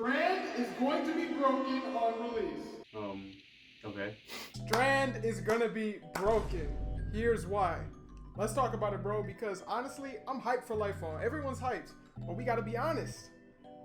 Strand is going to be broken on release. Okay. Strand is gonna be broken. Here's why. Let's talk about it, bro, because honestly, I'm hyped for Lightfall. Everyone's hyped, but we gotta be honest.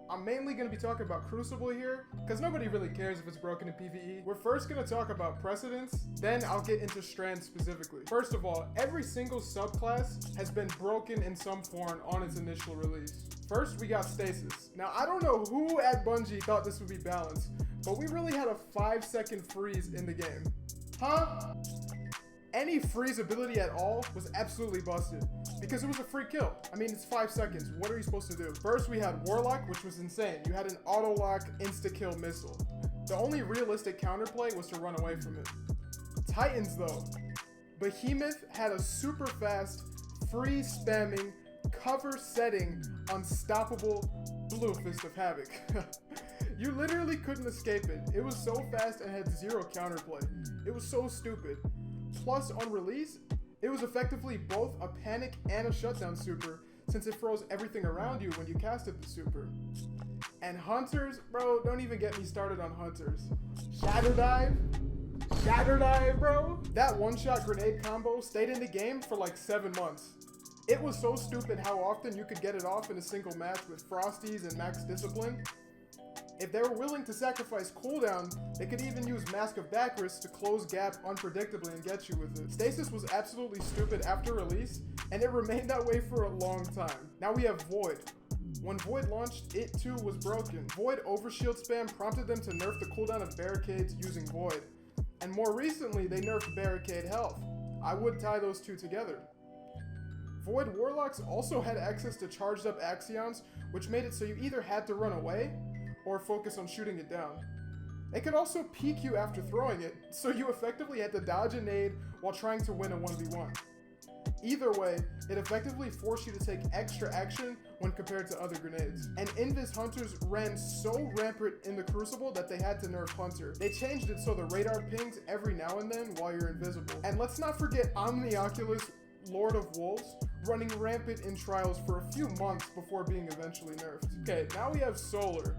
I'm mainly going to be talking about Crucible here, because nobody really cares if it's broken in PvE. We're first going to talk about precedents, then I'll get into Strand specifically. First of all, every single subclass has been broken in some form on its initial release. First, we got Stasis. Now, I don't know who at Bungie thought this would be balanced, but we really had a 5-second freeze in the game. Huh? Any freeze ability at all was absolutely busted because it was a free kill. I mean, it's 5 seconds. What are you supposed to do? First, we had Warlock, which was insane. You had an auto-lock, insta-kill missile. The only realistic counterplay was to run away from it. Titans, though. Behemoth had a super fast, free spamming, cover setting, unstoppable Blue Fist of Havoc. You literally couldn't escape it. It was so fast and had zero counterplay. It was so stupid. Plus, on release, it was effectively both a panic and a shutdown super, since it froze everything around you when you casted the super. And Hunters, bro, don't even get me started on Hunters. Shatter Dive, bro. That one-shot grenade combo stayed in the game for like 7 months. It was so stupid how often you could get it off in a single match with Frosties and Max Discipline. If they were willing to sacrifice cooldown, they could even use Mask of Bacchus to close gap unpredictably and get you with it. Stasis was absolutely stupid after release, and it remained that way for a long time. Now we have Void. When Void launched, it too was broken. Void overshield spam prompted them to nerf the cooldown of barricades using Void. And more recently, they nerfed barricade health. I would tie those two together. Void Warlocks also had access to charged up Axions, which made it so you either had to run away, or focus on shooting it down. They could also peek you after throwing it, so you effectively had to dodge a nade while trying to win a 1v1. Either way, it effectively forced you to take extra action when compared to other grenades. And Invis Hunters ran so rampant in the Crucible that they had to nerf Hunter. They changed it so the radar pings every now and then while you're invisible. And let's not forget Omnioculus, Lord of Wolves, running rampant in Trials for a few months before being eventually nerfed. Okay, now we have Solar.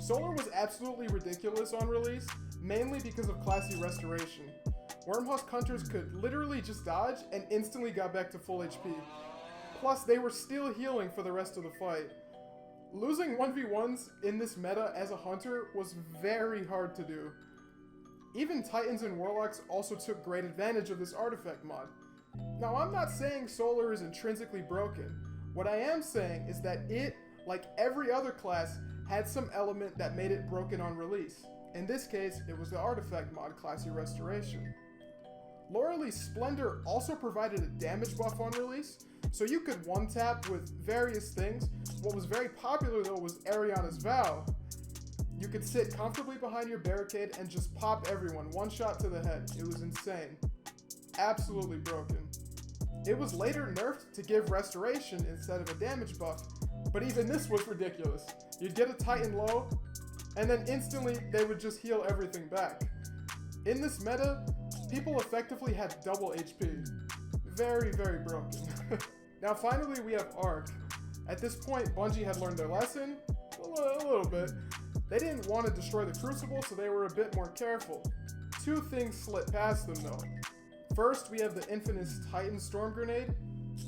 Solar was absolutely ridiculous on release, mainly because of classy restoration. Wormhusk Hunters could literally just dodge and instantly got back to full HP. Plus, they were still healing for the rest of the fight. Losing 1v1s in this meta as a Hunter was very hard to do. Even Titans and Warlocks also took great advantage of this artifact mod. Now, I'm not saying Solar is intrinsically broken. What I am saying is that it, like every other class, had some element that made it broken on release. In this case, it was the artifact mod, Classy Restoration. Laurelie's Splendor also provided a damage buff on release, so you could one-tap with various things. What was very popular though was Ariana's Vow. You could sit comfortably behind your barricade and just pop everyone, one shot to the head. It was insane. Absolutely broken. It was later nerfed to give restoration instead of a damage buff, but even this was ridiculous. You'd get a Titan low, and then instantly they would just heal everything back. In this meta, people effectively had double HP. Very, very broken. Now finally we have Arc. At this point, Bungie had learned their lesson, a little bit. They didn't want to destroy the Crucible, so they were a bit more careful. Two things slipped past them though. First, we have the infamous Titan Storm Grenade.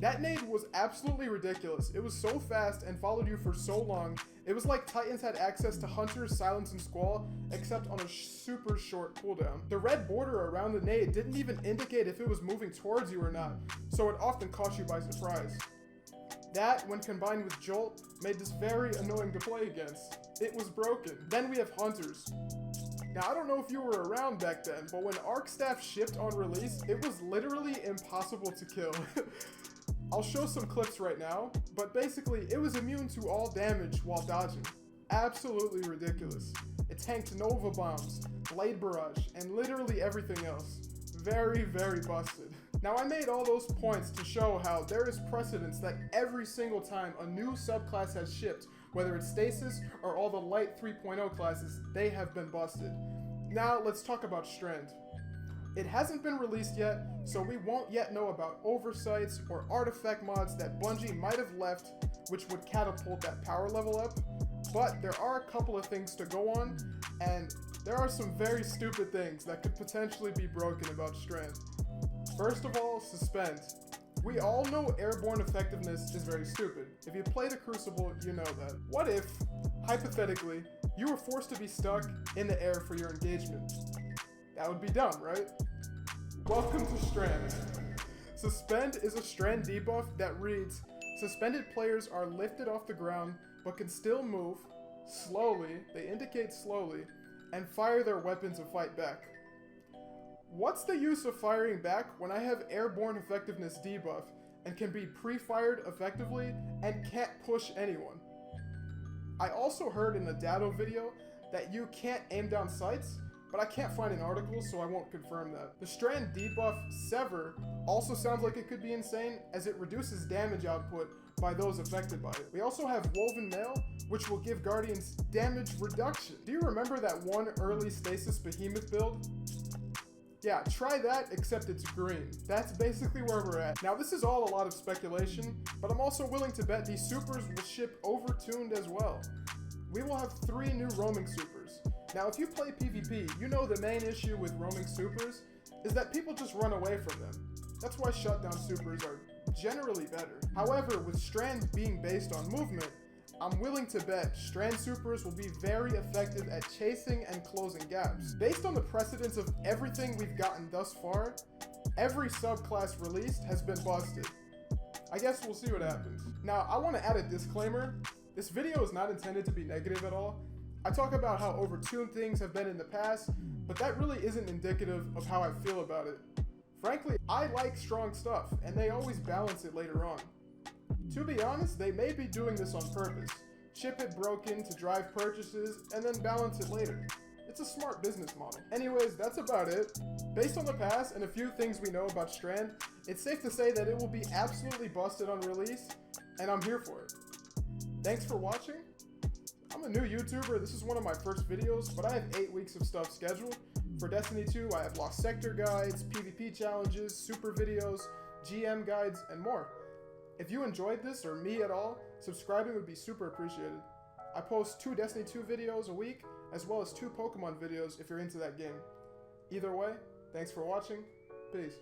That nade was absolutely ridiculous. It was so fast and followed you for so long. It was like Titans had access to Hunter's Silence and Squall, except on a super short cooldown. The red border around the nade didn't even indicate if it was moving towards you or not, so it often caught you by surprise. That, when combined with Jolt, made this very annoying to play against. It was broken. Then we have Hunters. Now, I don't know if you were around back then, but when Arc Staff shipped on release, it was literally impossible to kill. I'll show some clips right now, but basically, it was immune to all damage while dodging. Absolutely ridiculous. It tanked Nova Bombs, Blade Barrage, and literally everything else. Very, very busted. Now, I made all those points to show how there is precedence that every single time a new subclass has shipped, whether it's Stasis or all the Light 3.0 classes, they have been busted. Now, let's talk about Strand. It hasn't been released yet, so we won't yet know about oversights or artifact mods that Bungie might have left, which would catapult that power level up. But there are a couple of things to go on, and there are some very stupid things that could potentially be broken about Strand. First of all, suspend. We all know airborne effectiveness is very stupid. If you play the Crucible, you know that. What if, hypothetically, you were forced to be stuck in the air for your engagement? That would be dumb, right? Welcome to Strand. Suspend is a Strand debuff that reads, suspended players are lifted off the ground but can still move, slowly, they indicate slowly, and fire their weapons and fight back. What's the use of firing back when I have airborne effectiveness debuff and can be pre-fired effectively and can't push anyone? I also heard in a Dado video that you can't aim down sights, but I can't find an article, so I won't confirm that. The Strand debuff Sever also sounds like it could be insane, as it reduces damage output by those affected by it. We also have Woven Mail, which will give Guardians damage reduction. Do you remember that one early Stasis Behemoth build? Yeah, try that, except it's green. That's basically where we're at. Now, this is all a lot of speculation, but I'm also willing to bet these supers will ship overtuned as well. We will have 3 new roaming supers. Now, if you play PvP, you know the main issue with roaming supers is that people just run away from them. That's why shutdown supers are generally better. However, with Strand being based on movement, I'm willing to bet Strand supers will be very effective at chasing and closing gaps. Based on the precedence of everything we've gotten thus far, every subclass released has been busted. I guess we'll see what happens. Now, I want to add a disclaimer. This video is not intended to be negative at all. I talk about how overtuned things have been in the past, but that really isn't indicative of how I feel about it. Frankly, I like strong stuff, and they always balance it later on. To be honest, they may be doing this on purpose. Ship it broken to drive purchases, and then balance it later. It's a smart business model. Anyways, that's about it. Based on the past and a few things we know about Strand, it's safe to say that it will be absolutely busted on release, and I'm here for it. Thanks for watching. I'm a new YouTuber, this is one of my first videos, but I have 8 weeks of stuff scheduled. For Destiny 2, I have Lost Sector guides, PvP challenges, super videos, GM guides, and more. If you enjoyed this, or me at all, subscribing would be super appreciated. I post 2 Destiny 2 videos a week, as well as 2 Pokemon videos if you're into that game. Either way, thanks for watching, peace.